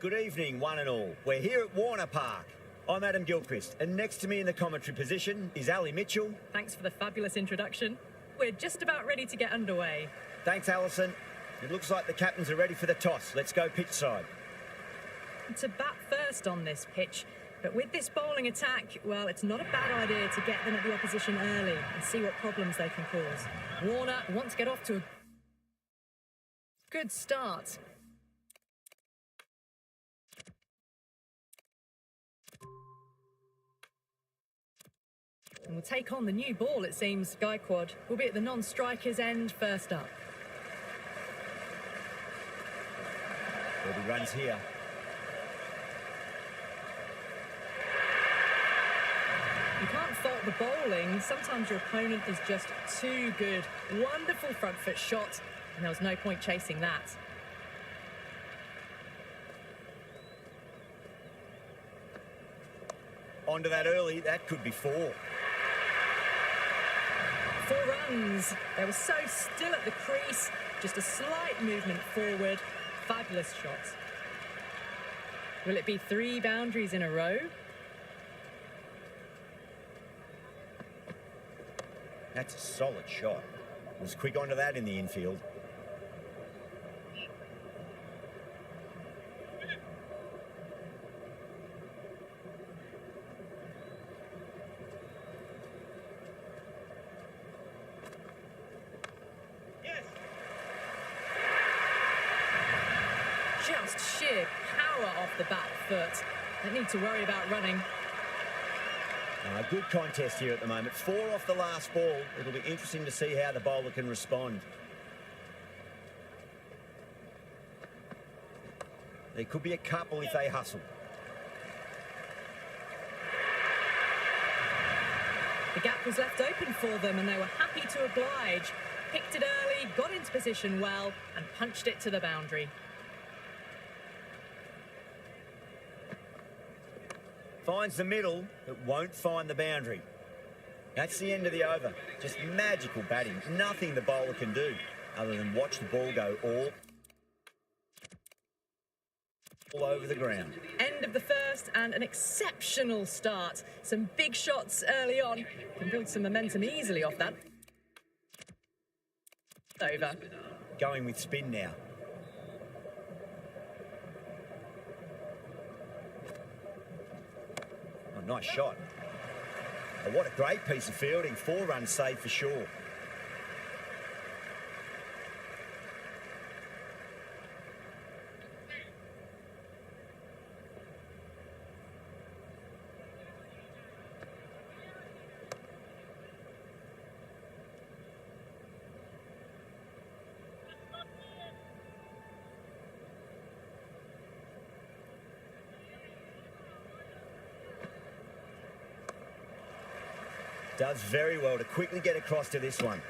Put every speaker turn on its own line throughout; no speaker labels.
Good evening, one and all. We're here at Warner Park. I'm Adam Gilchrist, and next to me in the commentary position is Ali Mitchell.
Thanks for the fabulous introduction. We're just about ready to get underway.
Thanks, Alison. It looks like the captains are ready for the toss. Let's go pitch side.
To bat first on this pitch, but with this bowling attack, well, it's not a bad idea to get them at the opposition early and see what problems they can cause. Warner wants to get off to a good start. And we'll take on the new ball, it seems. Gaikwad will be at the non-striker's end first up.
There'll be runs here.
You can't fault the bowling. Sometimes your opponent is just too good. Wonderful front foot shot, and there was no point chasing that.
Onto that early, that could be 4.
4 runs. They were so still at the crease. Just a slight movement forward. Fabulous shots. Will it be 3 boundaries in a row?
That's a solid shot. Was quick onto that in the infield.
Just sheer power off the back foot. Don't need to worry about running.
Good contest here at the moment. 4 off the last ball. It'll be interesting to see how the bowler can respond. There could be a couple if they hustle.
The gap was left open for them and they were happy to oblige. Picked it early, got into position well and punched it to the boundary.
Finds the middle, but won't find the boundary. That's the end of the over. Just magical batting. Nothing the bowler can do other than watch the ball go all over the ground.
End of the first and an exceptional start. Some big shots early on. Can build some momentum easily off that. Over.
Going with spin now. Nice shot. Oh, what a great piece of fielding. 4 runs saved for sure. Does very well to quickly get across to this one.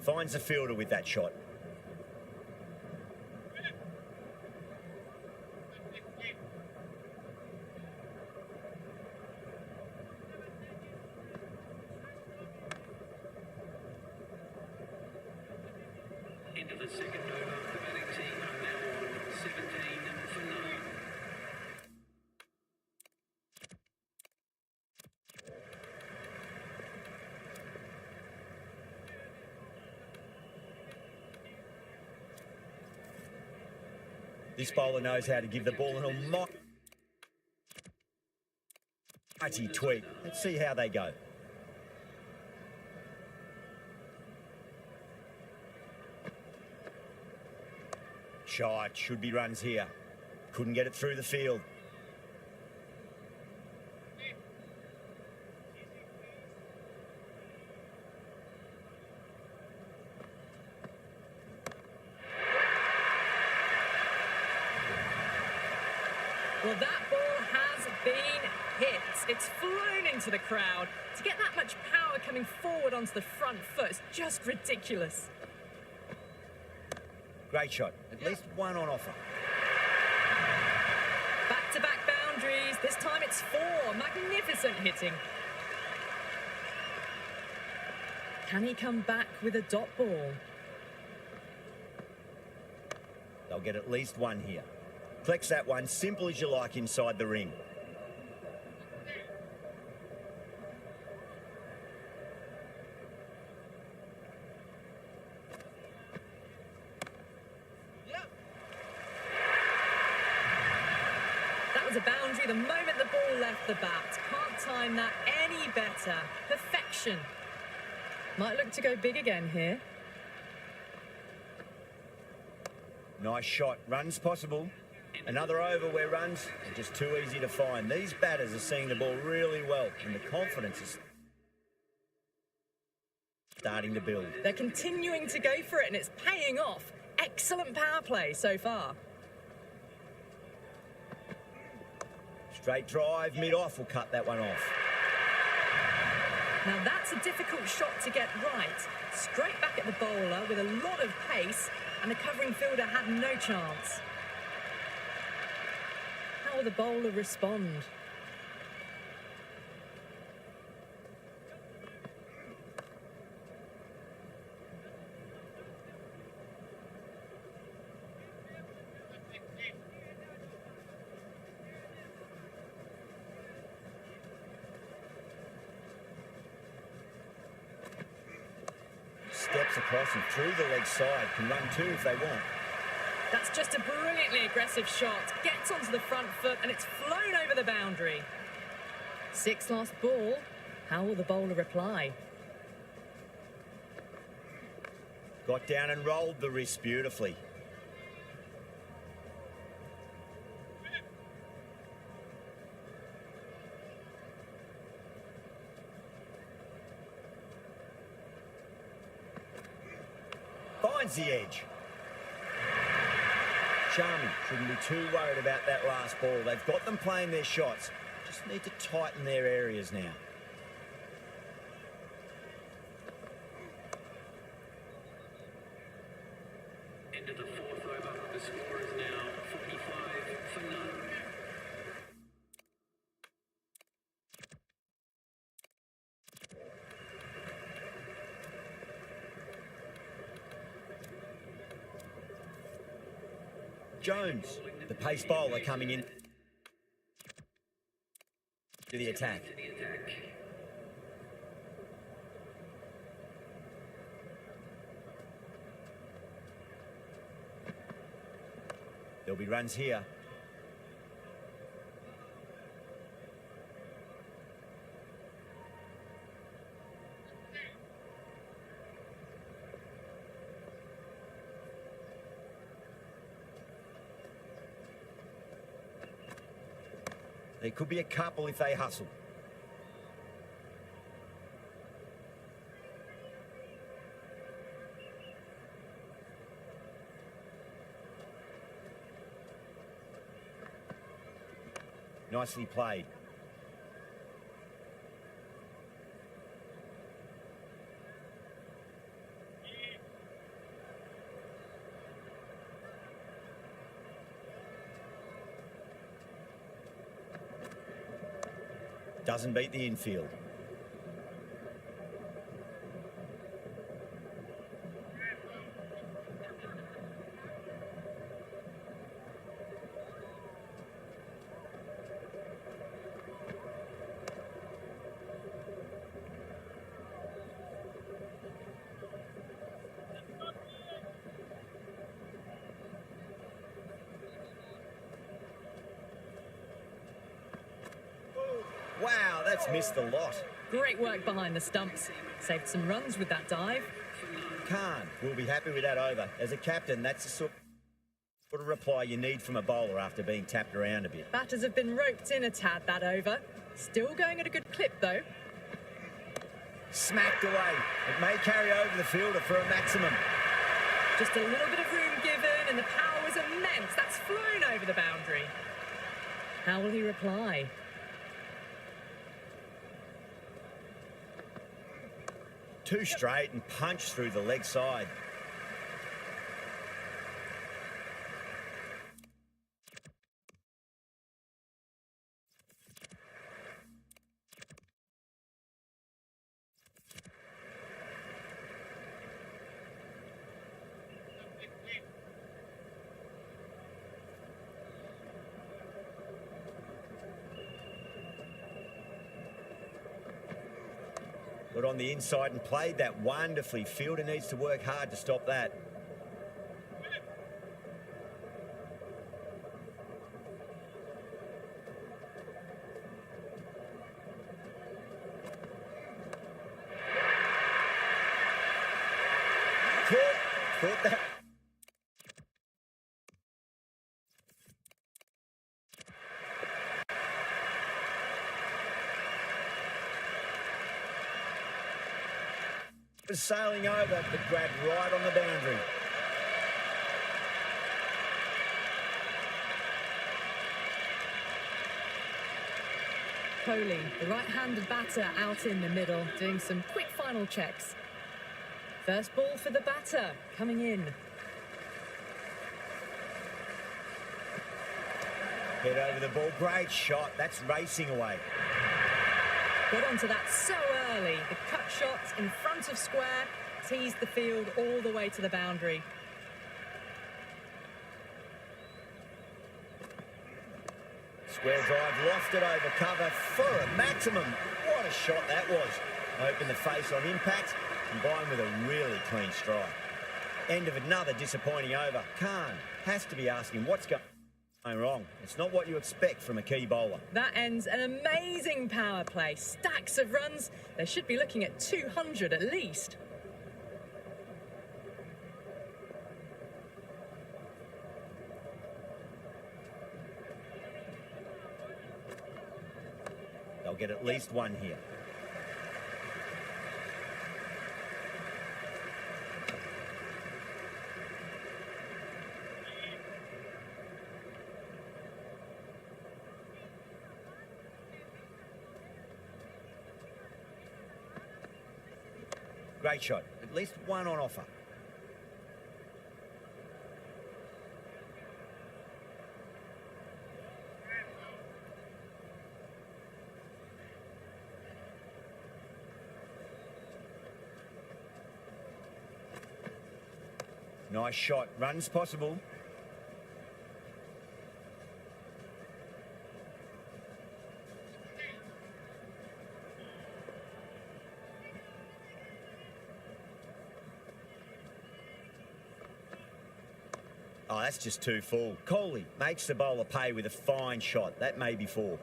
Finds the fielder with that shot.
Into the second over, the batting team are now on 17 for 9.
This bowler knows how to give the ball an almighty tweak. Let's see how they go. Shot, should be runs here. Couldn't get it through the field.
Well, that ball has been hits. It's flown into the crowd. To get that much power coming forward onto the front foot is just ridiculous.
Great shot. At least one on offer.
Back-to-back boundaries. This time it's 4. Magnificent hitting. Can he come back with a dot ball?
They'll get at least one here. Flex that one, simple as you like, inside the ring.
That was a boundary the moment the ball left the bat. Can't time that any better. Perfection. Might look to go big again here.
Nice shot. Runs possible. Another over where runs are just too easy to find. These batters are seeing the ball really well, and the confidence is starting to build.
They're continuing to go for it, and it's paying off. Excellent power play so far.
Straight drive, mid-off will cut that one off.
Now that's a difficult shot to get right. Straight back at the bowler with a lot of pace, and the covering fielder had no chance. How will the bowler respond?
Steps across and through the leg side. Can run two if they want.
That's just a brilliantly aggressive shot. Gets onto the front foot and it's flown over the boundary. 6 last ball. How will the bowler reply?
Got down and rolled the wrist beautifully. Finds the edge. Charmy shouldn't be too worried about that last ball. They've got them playing their shots. Just need to tighten their areas now.
End of the 4th over. The score is now 45 for none.
Jones, the pace bowler, coming in to the attack. There'll be runs here. There could be a couple if they hustle. Nicely played. Doesn't beat the infield. Wow, that's missed a lot.
Great work behind the stumps. Saved some runs with that dive.
Khan will be happy with that over. As a captain, that's the sort of reply you need from a bowler after being tapped around a bit.
Batters have been roped in a tad that over. Still going at a good clip though.
Smacked away. It may carry over the fielder for a maximum.
Just a little bit of room given and the power was immense. That's flown over the boundary. How will he reply?
Too straight and punched through the leg side. Got on the inside and played that wonderfully. Fielder needs to work hard to stop that. Thought that. Was sailing over, but grabbed right on the boundary.
Kohli, the right-handed batter, out in the middle, doing some quick final checks. First ball for the batter, coming in.
Head over the ball, great shot. That's racing away.
Got onto that so early. The cut shot in front of square, teased the field all the way to the boundary.
Square drive, lofted over cover for a maximum. What a shot that was. Opened the face on impact, combined with a really clean strike. End of another disappointing over. Khan has to be asking what's going wrong. It's not what you expect from a key bowler.
That ends an amazing power play. Stacks of runs. They should be looking at 200 at least.
They'll get at least one here. Great shot. At least one on offer. Nice shot. Runs possible. Oh, that's just too full. Kohli makes the bowler pay with a fine shot. That may be four.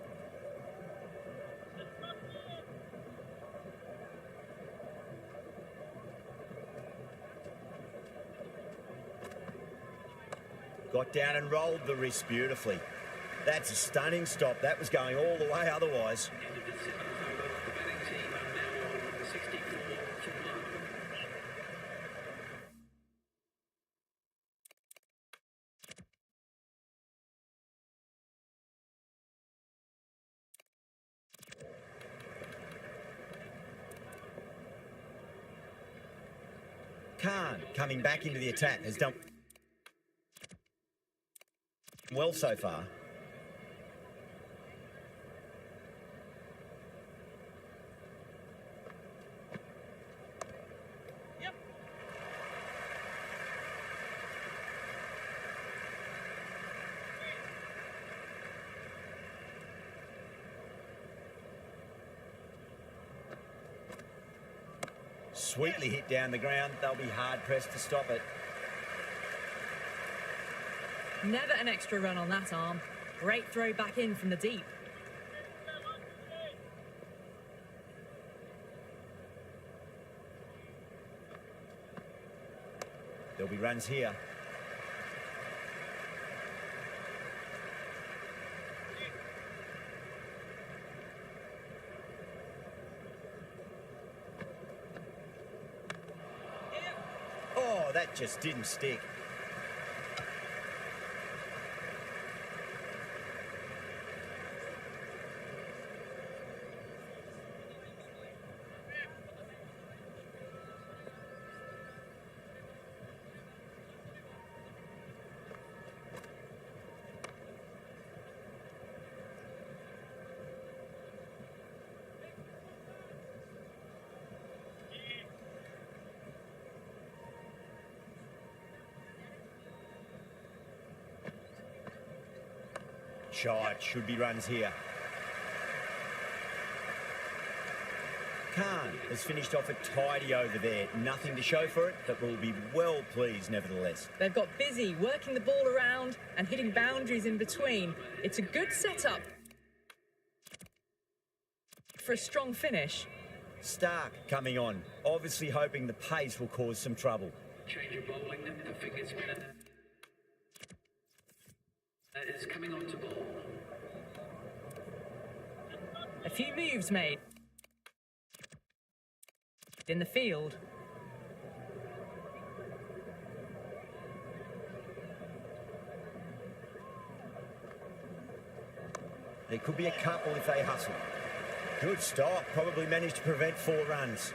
Got down and rolled the wrist beautifully. That's a stunning stop. That was going all the way otherwise.
End of the seventh over. The batting team are now on 64 for 1.
Khan coming back into the attack has done well so far. Sweetly hit down the ground. They'll be hard-pressed to stop it.
Never an extra run on that arm. Great throw back in from the deep.
There'll be runs here. Oh, that just didn't stick. shot. Should be runs here. Khan has finished off a tidy over there. Nothing to show for it, but will be well pleased nevertheless.
They've got busy working the ball around and hitting boundaries in between. It's a good setup for a strong finish.
Stark coming on, obviously hoping the pace will cause some trouble.
Change of bowling, the figure spinner is coming on to bowl.
A few moves made in the field.
There could be a couple if they hustle. Good stop, probably managed to prevent 4 runs.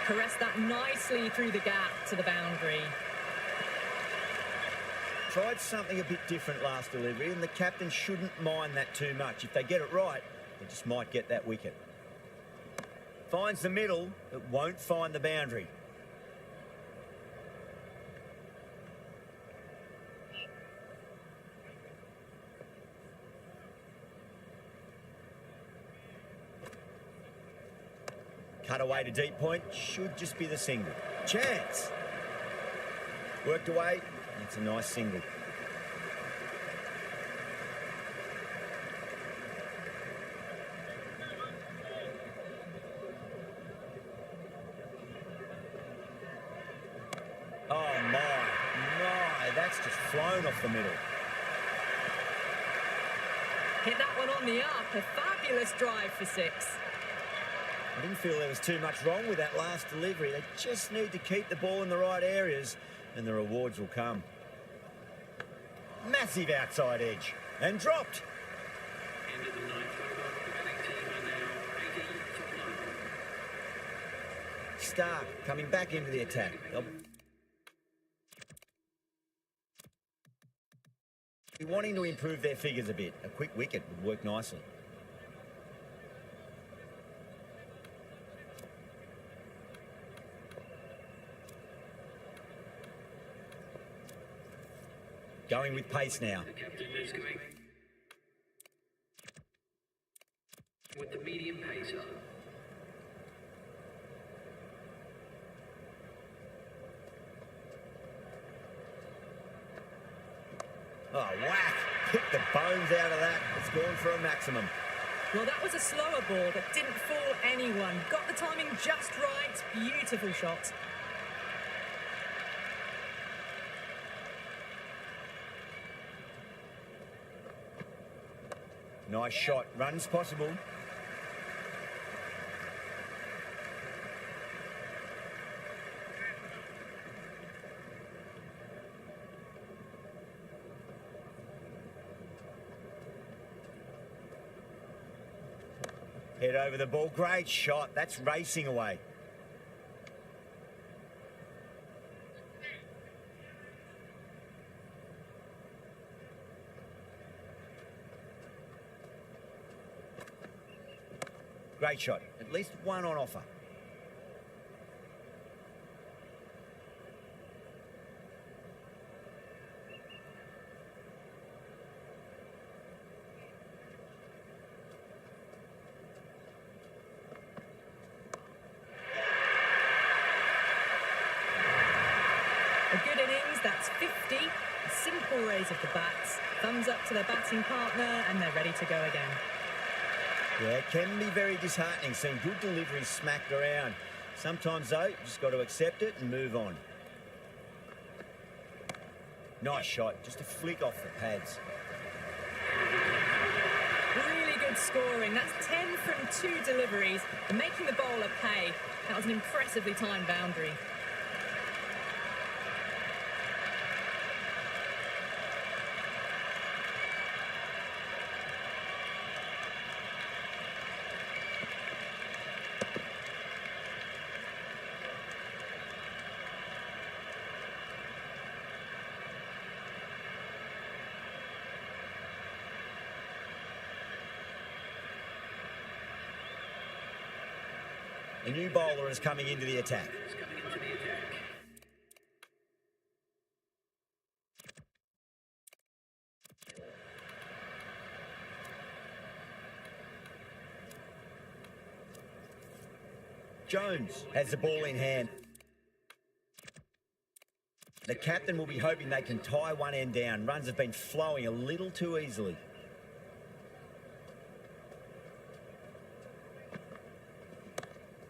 Caressed that nicely through the gap to the boundary.
Tried something a bit different last delivery, and the captain shouldn't mind that too much. If they get it right, they just might get that wicket. Finds the middle, but won't find the boundary. Cut away to deep point, should just be the single. Chance! Worked away, it's a nice single. Oh my, that's just flown off the middle.
Hit that one on the up, a fabulous drive for 6.
I didn't feel there was too much wrong with that last delivery. They just need to keep the ball in the right areas and the rewards will come. Massive outside edge and dropped.
End of the 9th over. The batting team are now 80 for 1.
Stark coming back into the attack. They'll be wanting to improve their figures a bit. A quick wicket would work nicely. Going with pace now.
The captain is going with the medium pacer.
Oh, whack! Hit the bones out of that. It's gone for a maximum.
Well, that was a slower ball that didn't fool anyone. Got the timing just right. Beautiful shot.
Nice shot. Runs possible. Head over the ball. Great shot. That's racing away. Great shot. At least one on offer.
A good innings, that's 50. A simple raise of the bats. Thumbs up to their batting partner and they're ready to go again.
Yeah, it can be very disheartening seeing good deliveries smacked around. Sometimes, though, you just got to accept it and move on. Nice shot, just a flick off the pads.
Really good scoring. That's 10 from 2 deliveries. And making the bowler pay. That was an impressively timed boundary.
A new bowler is coming into the attack.
It's coming into the attack.
Jones has the ball in hand. The captain will be hoping they can tie one end down. Runs have been flowing a little too easily.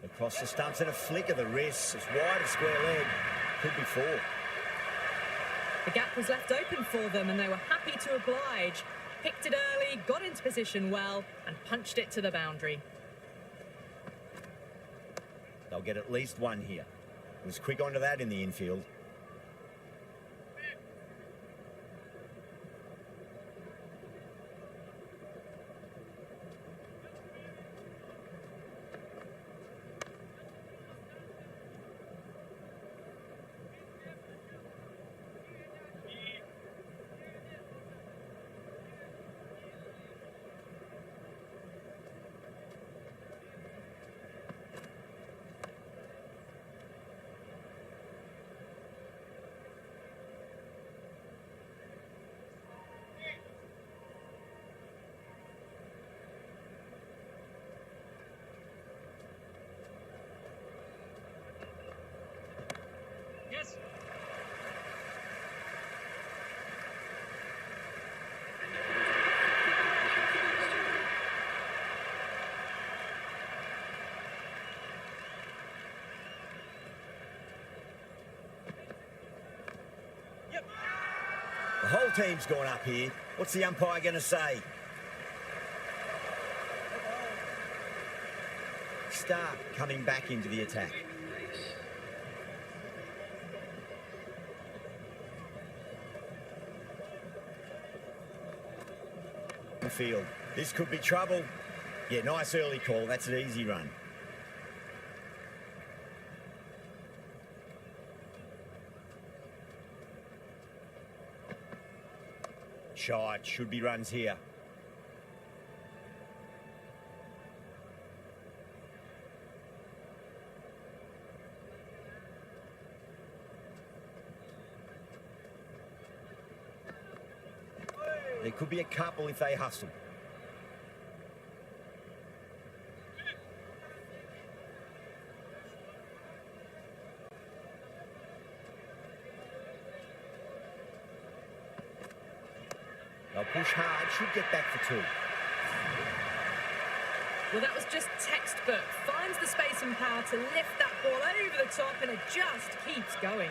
Across the stumps and a flick of the wrist. It's wide of square leg. Could be four.
The gap was left open for them and they were happy to oblige. Picked it early, got into position well and punched it to the boundary.
They'll get at least one here. Was quick onto that in the infield.
Yes.
The whole team's gone up here. What's the umpire going to say? Stark coming back into the attack. Field. This could be trouble. Yeah, nice early call. That's an easy run. Shot. Should be runs here. There could be a couple if they hustle. They'll push hard, should get back for two.
Well, that was just textbook. Finds the space and power to lift that ball over the top and it just keeps going.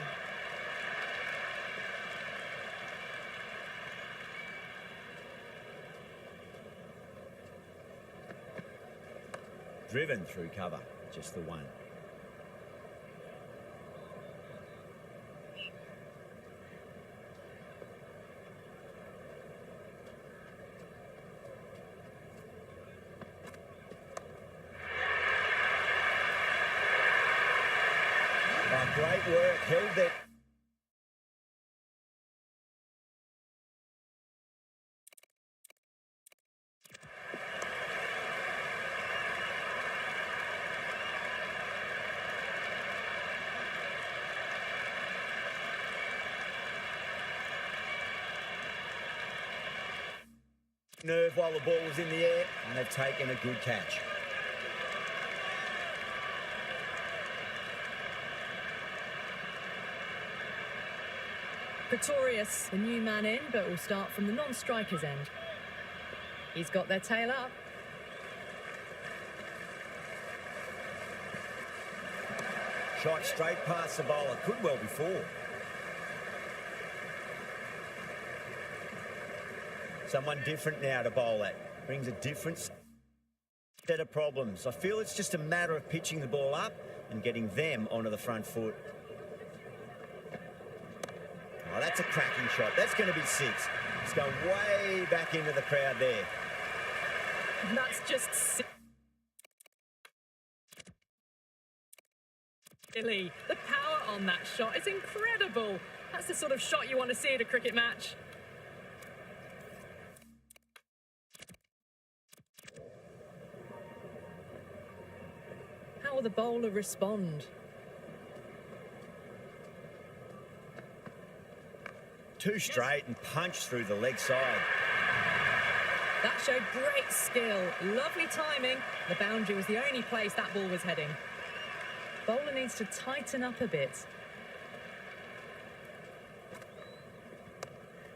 Driven through cover, just the one. Oh, great work, held that. Nerve while the ball was in the air, and they've taken a good catch.
Pretorius, the new man in, but will start from the non-striker's end. He's got their tail up.
Shot straight past the bowler, could well be four. Someone different now to bowl at. Brings a different set of problems. I feel it's just a matter of pitching the ball up and getting them onto the front foot. Oh, that's a cracking shot. That's going to be six. It's going way back into the crowd there.
That's just silly. The power on that shot is incredible. That's the sort of shot you want to see at a cricket match. the bowler respond?
Two straight and punched through the leg side.
That showed great skill. Lovely timing. The boundary was the only place that ball was heading. Bowler needs to tighten up a bit.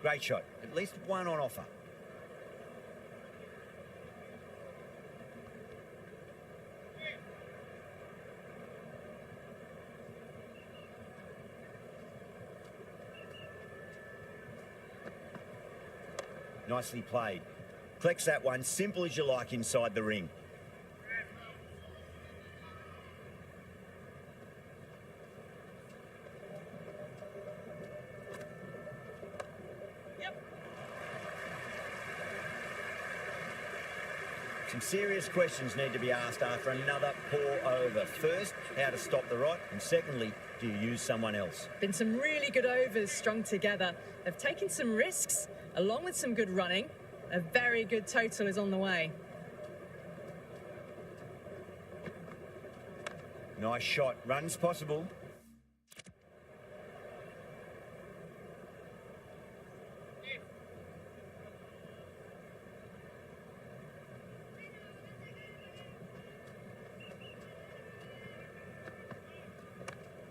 Great shot. At least one on offer. Nicely played. Collects that one, simple as you like, inside the ring. Some serious questions need to be asked after another poor over. First, how to stop the rot, and secondly, do you use someone else?
Been some really good overs strung together. They've taken some risks, along with some good running. A very good total is on the way.
Nice shot. Runs possible.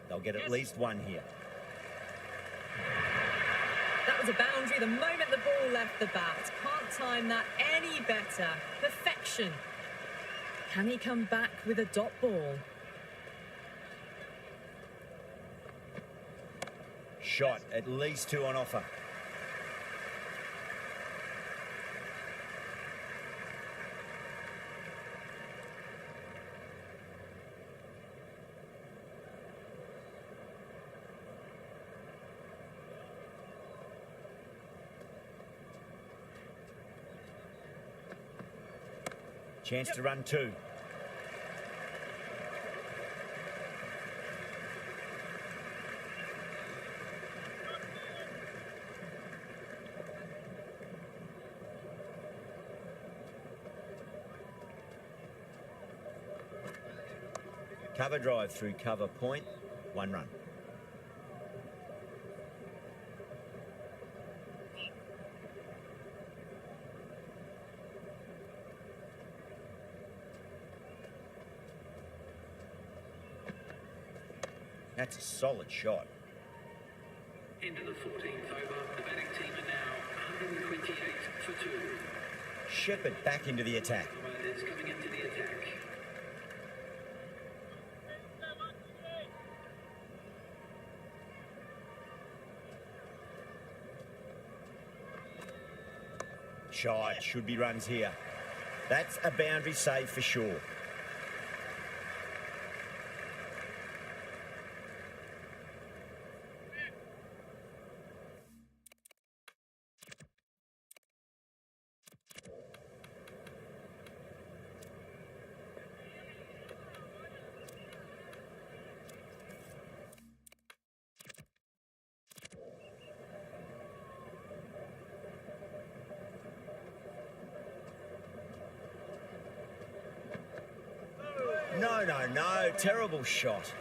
They'll get at least one here.
That was a boundary the moment the ball left the bat. Can't time that any better. Perfection. Can he come back with a dot ball?
Shot. At least two on offer. Chance to run two. Cover drive through cover point, one run. That's a solid shot.
Into the 14th over. The batting team are now 128 for 2.
Shepherd back into the attack.
Is coming into the attack.
Shot. Should be runs here. That's a boundary save for sure. No. Terrible shot.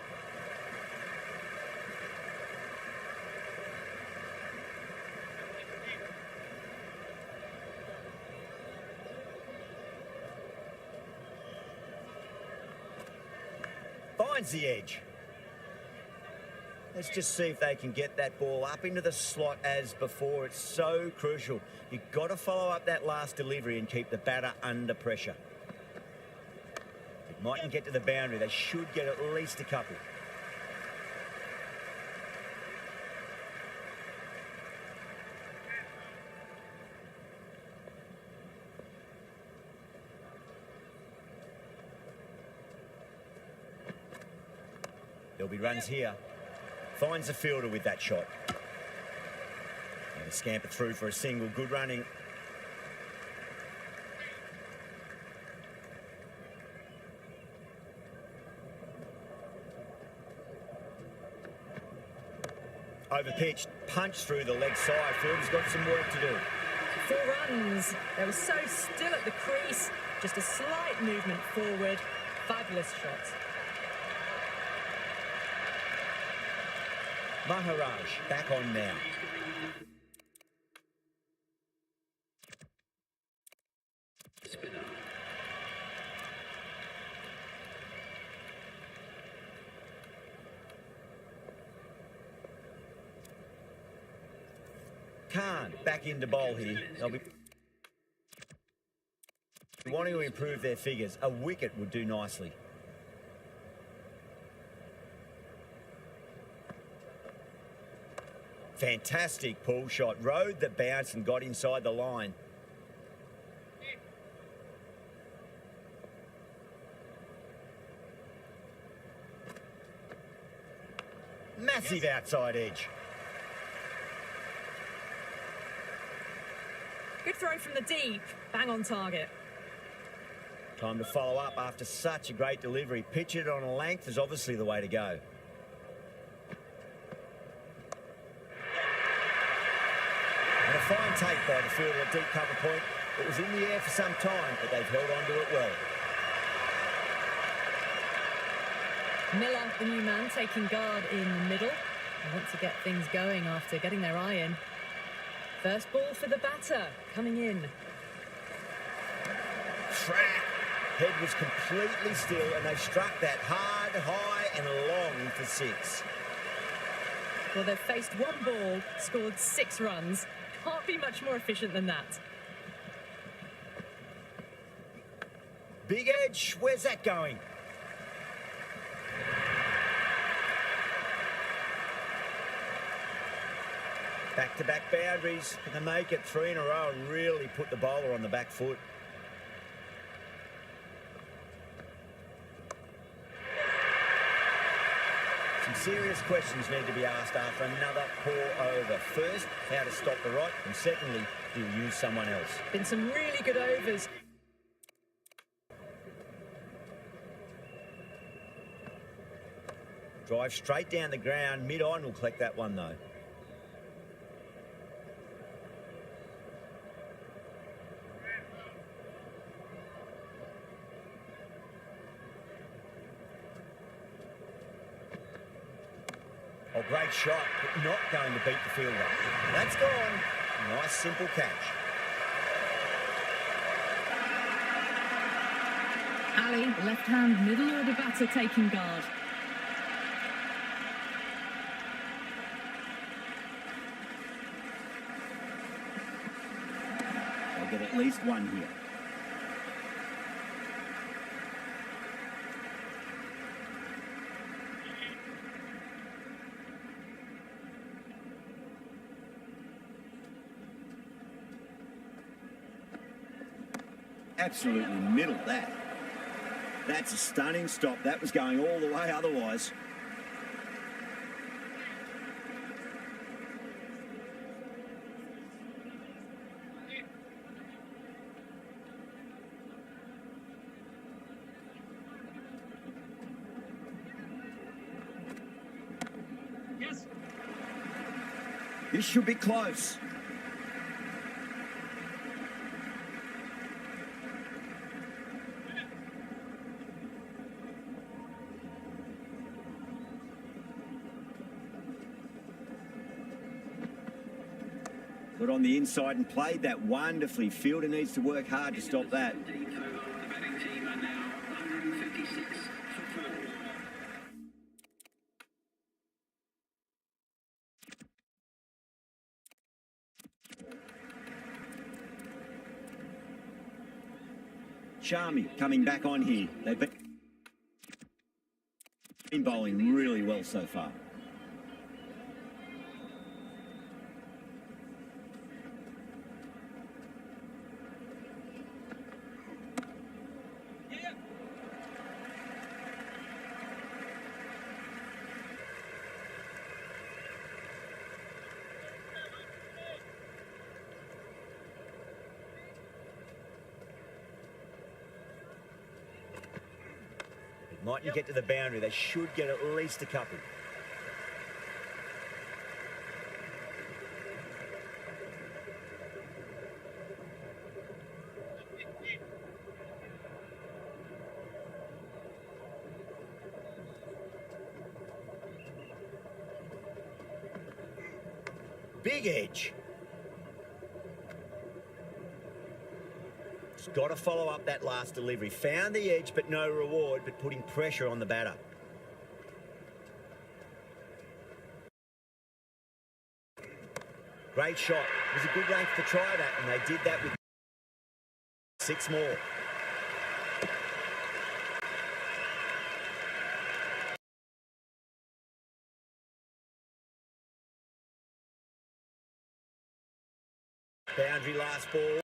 Finds the edge. Let's just see if they can get that ball up into the slot as before. It's so crucial. You've got to follow up that last delivery and keep the batter under pressure. Mightn't get to the boundary. They should get at least a couple. There'll be runs here. Finds the fielder with that shot. And a scamper through for a single. Good running. Overpitched, punched through the leg side. Fielder's got some work to do.
4 runs. They were so still at the crease. Just a slight movement forward. Fabulous shot.
Maharaj back on now.
Spinner.
Khan back into bowl here. They'll be wanting to improve their figures. A wicket would do nicely. Fantastic pull shot. Rode the bounce and got inside the line. Massive outside edge.
Good throw from the deep. Bang on target.
Time to follow up after such a great delivery. Pitch it on a length is obviously the way to go. And a fine take by the fielder at deep cover point. It was in the air for some time, but they've held on to it well.
Miller, the new man, taking guard in the middle. They want to get things going after getting their eye in. First ball for the batter, coming in.
Crack! Head was completely still, and they struck that hard, high, and long for 6.
Well, they've faced one ball, scored 6 runs. Can't be much more efficient than that.
Big edge, where's that going? Back-to-back boundaries. Can they make it 3 in a row and really put the bowler on the back foot? Some serious questions need to be asked after another poor over. First, how to stop the rot, and secondly, do you use someone else?
Been some really good overs.
Drive straight down the ground. Mid-on will collect that one, though. Oh, great shot, but not going to beat the fielder. That's gone. Nice, simple catch.
Ali, the left-hand middle order batter, taking guard.
I'll get at least one here. Absolutely middle that. That's a stunning stop. That was going all the way otherwise.
Yes.
This should be close. Got on the inside and played that wonderfully. Fielder needs to work hard to stop that.
The batting team are now 156 for 4.
Charmy coming back on here. They've been bowling really well so far. Mightn't get to the boundary. They should get at least a couple. Big edge. He's got to follow up that last delivery. Found the edge, but no reward, but putting pressure on the batter. Great shot. It was a good length to try that, and they did that with 6 more. Boundary last ball.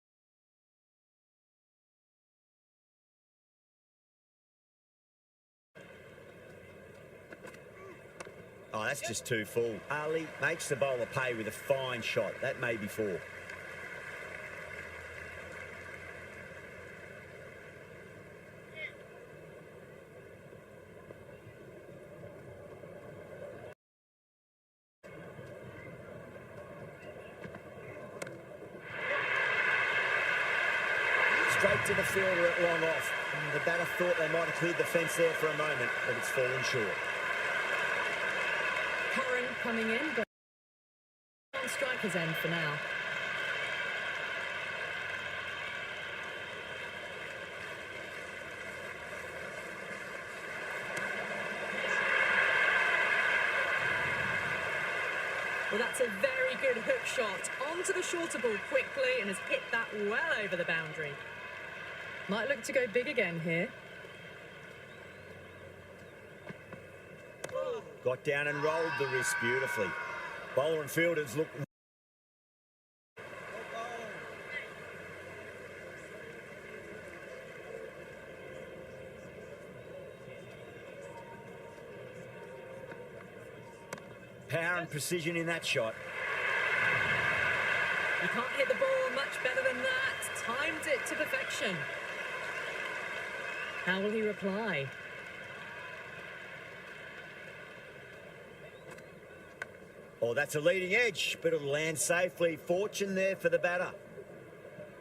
Oh, that's just too full. Ali makes the bowler pay with a fine shot. That may be 4. Straight to the fielder at long off. The batter thought they might have cleared the fence there for a moment, but it's fallen short.
Curran coming in, but on striker's end for now. Well, that's a very good hook shot. Onto the shorter ball quickly and has hit that well over the boundary. Might look to go big again here.
Got down and rolled the wrist beautifully. Bowler and fielders look... Power and precision in that shot.
You can't hit the ball much better than that. Timed it to perfection. How will he reply?
Oh, that's a leading edge, but it'll land safely. Fortune there for the batter.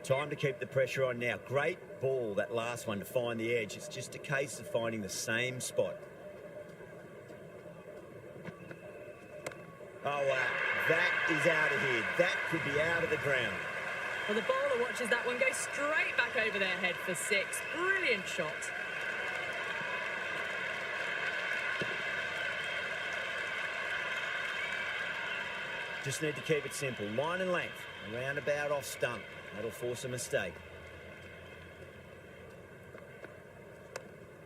Time to keep the pressure on now. Great ball, that last one, to find the edge. It's just a case of finding the same spot. Oh, wow. That is out of here. That could be out of the ground.
Well, the bowler watches that one go straight back over their head for 6. Brilliant shot.
Just need to keep it simple. Line and length. A roundabout off stump. That'll force a mistake.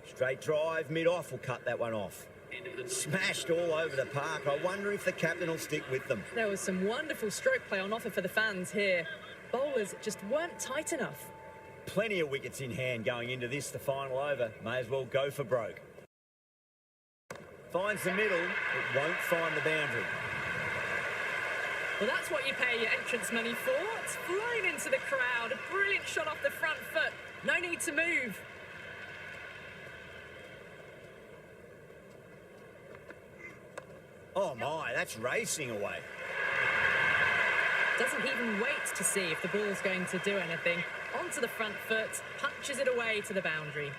Straight drive, mid-off will cut that one off. Smashed all over the park. I wonder if the captain will stick with them.
There was some wonderful stroke play on offer for the fans here. Bowlers just weren't tight enough.
Plenty of wickets in hand going into this, the final over. May as well go for broke. Finds the middle, it won't find the boundary.
Well, that's what you pay your entrance money for. It's flown into the crowd. A brilliant shot off the front foot. No need to move.
Oh my, that's racing away.
Doesn't even wait to see if the ball's going to do anything. Onto the front foot, punches it away to the boundary.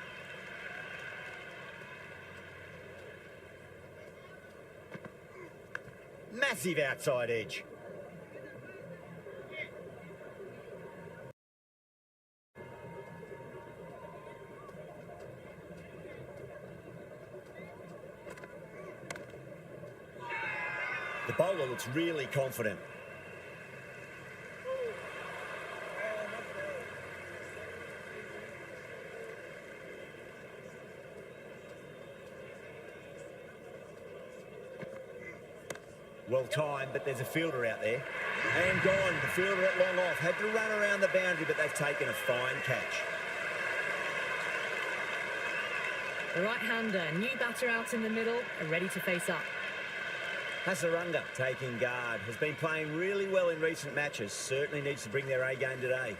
Massive outside edge. The bowler looks really confident. Well timed, but there's a fielder out there. And gone. The fielder at long off. Had to run around the boundary, but they've taken a fine catch.
The right-hander, new batter out in the middle, are ready to face up.
Hasaranga taking guard. Has been playing really well in recent matches. Certainly needs to bring their A game today.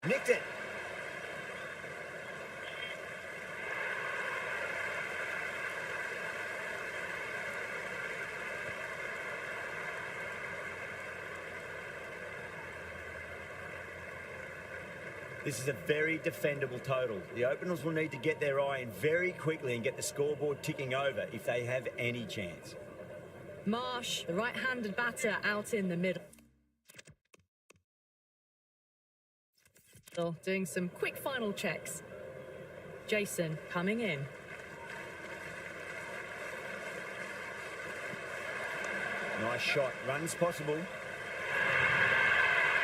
Nicked it. This is a very defendable total. The openers will need to get their eye in very quickly and get the scoreboard ticking over if they have any chance.
Marsh, the right-handed batter, out in the middle. Doing some quick final checks. Jason coming in.
Nice shot. Runs possible.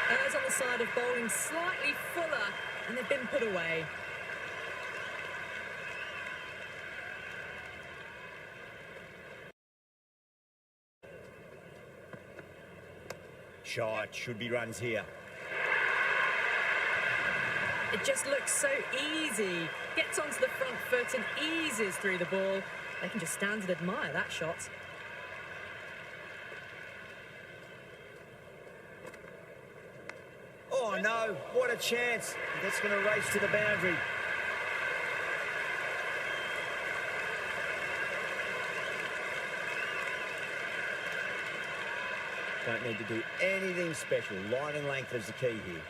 Errs on the side of bowling slightly fuller, and they've been put away.
Shot. Should be runs here.
It just looks so easy. Gets onto the front foot and eases through the ball. They can just stand and admire that shot.
Oh no, what a chance. That's going to race to the boundary. Don't need to do anything special. Line and length is the key here.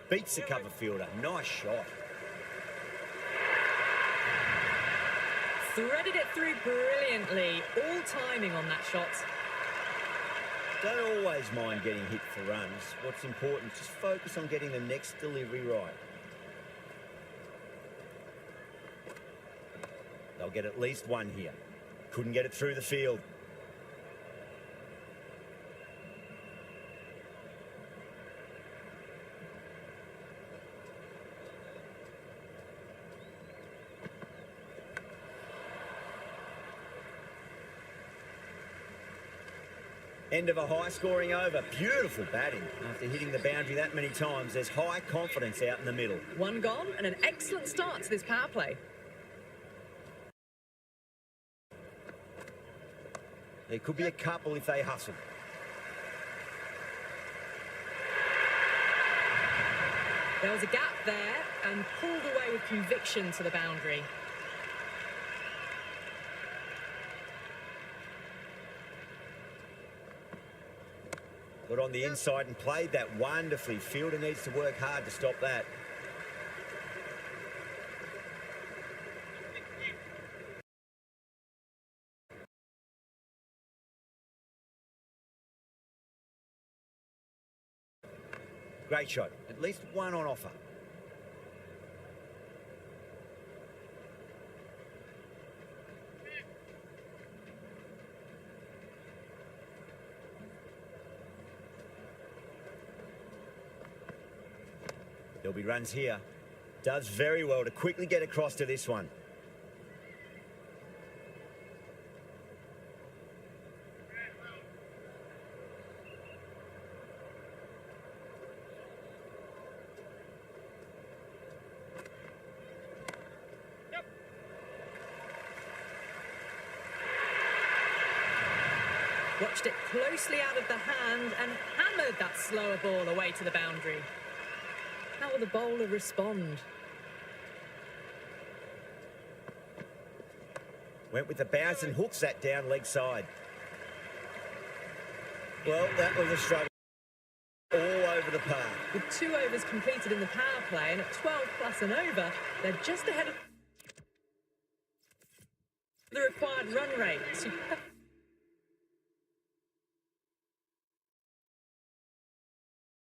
Beats the cover fielder. Nice shot.
Threaded it through brilliantly. All timing on that shot.
Don't always mind getting hit for runs. What's important is just focus on getting the next delivery right. They'll get at least one here. Couldn't get it through the field. End of a high-scoring over. Beautiful batting. After hitting the boundary that many times, there's high confidence out in the middle.
One gone and an excellent start to this power play.
There could be a couple if they hustle.
There was a gap there and pulled away with conviction to the boundary.
Got on the inside and played that wonderfully. Fielder needs to work hard to stop that. Great shot. At least one on offer. There'll be runs here. Does very well to quickly get across to this one.
Watched it closely out of the hand and hammered that slower ball away to the boundary. How will the bowler respond?
Went with the bounce and hooks that down leg side. Well, that was a struggle. All over the park.
With 2 overs completed in the power play and at 12 plus and over, they're just ahead of the required run rate.